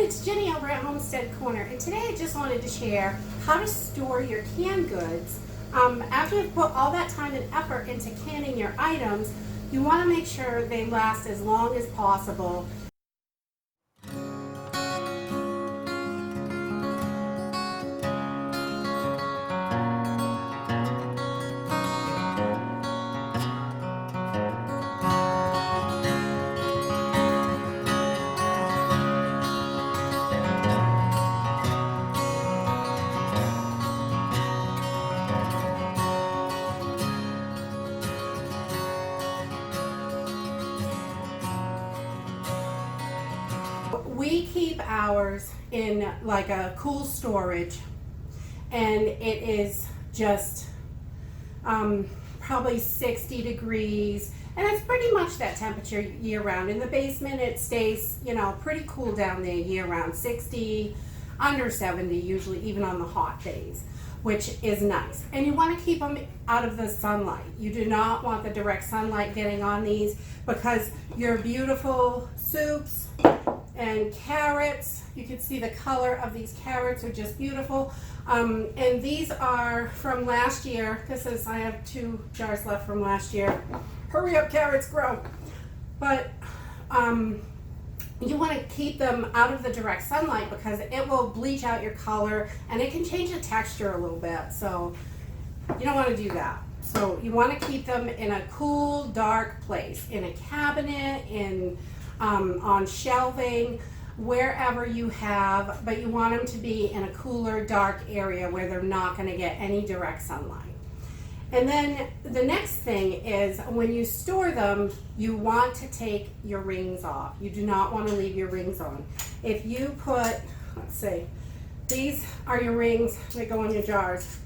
it's Jenny over at Homestead Corner, and today I just wanted to share how to store your canned goods. After you've put all that time and effort into canning your items, you want to make sure they last as long as possible. We keep ours in like a cool storage, and it is just probably 60 degrees, and it's pretty much that temperature year round. In the basement it stays, pretty cool down there year round, 60, under 70 usually, even on the hot days, which is nice. And you want to keep them out of the sunlight. You do not want the direct sunlight getting on these, because your beautiful soups and carrots, you can see the color of these carrots are just beautiful. And these are from last year. I have 2 jars left from last year. Hurry up, carrots, grow. But you want to keep them out of the direct sunlight, because it will bleach out your color and it can change the texture a little bit. So you don't want to do that. So you want to keep them in a cool, dark place, in a cabinet, on shelving, wherever you have, but you want them to be in a cooler, dark area where they're not going to get any direct sunlight. And then the next thing is, when you store them, you want to take your rings off. You do not want to leave your rings on. If you put, let's see, these are your rings that go in your jars.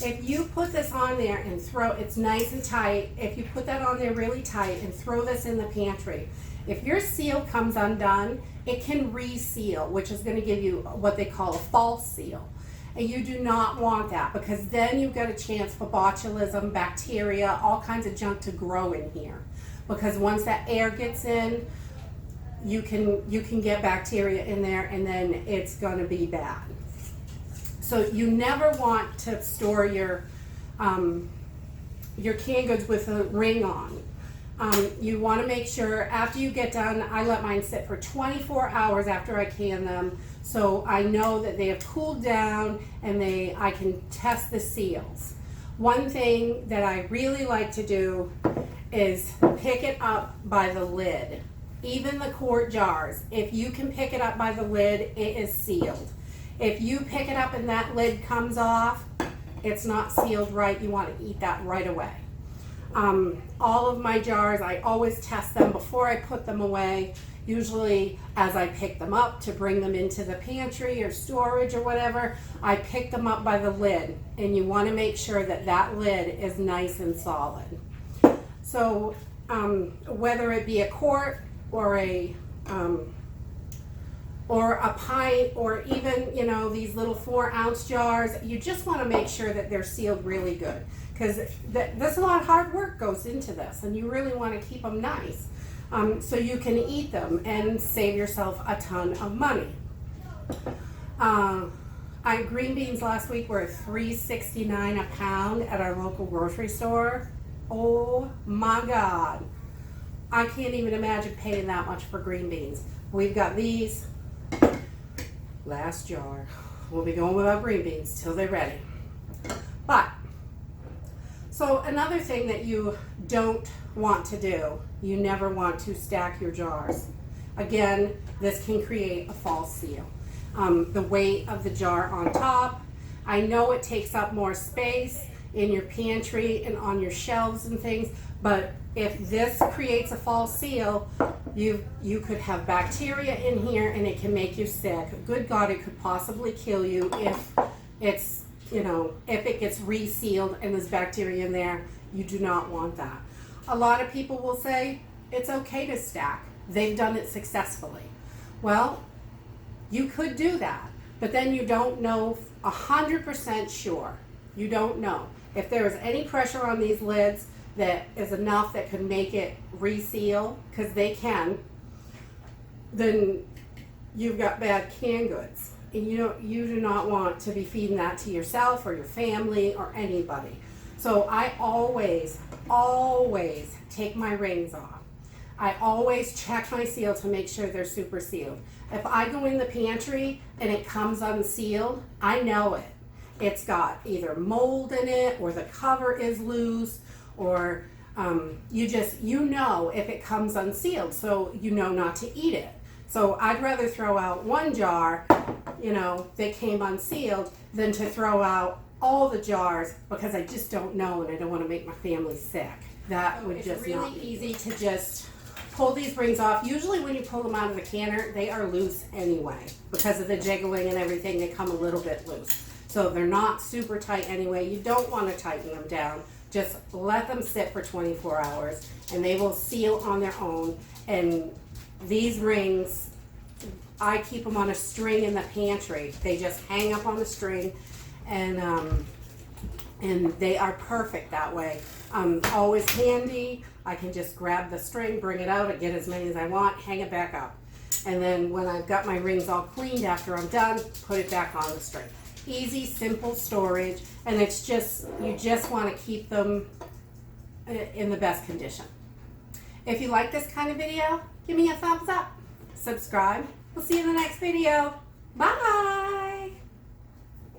If you put this on there and it's nice and tight, if you put that on there really tight and throw this in the pantry, if your seal comes undone, it can reseal, which is going to give you what they call a false seal. And you do not want that, because then you've got a chance for botulism, bacteria, all kinds of junk to grow in here. Because once that air gets in, you can get bacteria in there, and then it's going to be bad. So you never want to store your canned goods with a ring on. You want to make sure after you get done, I let mine sit for 24 hours after I can them, so I know that they have cooled down and I can test the seals. One thing that I really like to do is pick it up by the lid. Even the quart jars, if you can pick it up by the lid, it is sealed. If you pick it up and that lid comes off, it's not sealed right. You want to eat that right away. All of my jars, I always test them before I put them away, usually as I pick them up to bring them into the pantry or storage or whatever. I pick them up by the lid, and you want to make sure that that lid is nice and solid. So whether it be a quart or a pint, or even these little 4-ounce jars, you just want to make sure that they're sealed really good, because there's a lot of hard work goes into this, and you really want to keep them nice, so you can eat them and save yourself a ton of money. Green beans last week were $3.69 a pound at our local grocery store. Oh my God, I can't even imagine paying that much for green beans. We've got these. Last jar. We'll be going without green beans till they're ready. But, so another thing that you don't want to do, you never want to stack your jars. Again, this can create a false seal. The weight of the jar on top, I know it takes up more space in your pantry and on your shelves and things, but if this creates a false seal, you could have bacteria in here, and it can make you sick. Good God, it could possibly kill you if it's, if it gets resealed and there's bacteria in there. You do not want that. A lot of people will say it's okay to stack. They've done it successfully. Well, you could do that, but then you don't know 100% sure. You don't know. If there is any pressure on these lids that is enough that could make it reseal, because they can, then you've got bad canned goods. And you do not want to be feeding that to yourself or your family or anybody. So I always take my rings off. I always check my seal to make sure they're super sealed. If I go in the pantry and it comes unsealed, I know it. It's got either mold in it or the cover is loose, or you know if it comes unsealed, so you know not to eat it. So I'd rather throw out one jar, that came unsealed than to throw out all the jars because I just don't know and I don't want to make my family sick. That would just really not be easy to just pull these rings off. Usually when you pull them out of the canner, they are loose anyway. Because of the jiggling and everything, they come a little bit loose. So they're not super tight anyway. You don't want to tighten them down. Just let them sit for 24 hours and they will seal on their own. And these rings, I keep them on a string in the pantry. They just hang up on the string, and they are perfect that way. Always handy. I can just grab the string, bring it out, and get as many as I want, hang it back up. And then when I've got my rings all cleaned after I'm done, put it back on the string. Easy, simple storage, and it's just, you just want to keep them in the best condition. If you like this kind of video, give me a thumbs up. Subscribe. We'll see you in the next video. Bye!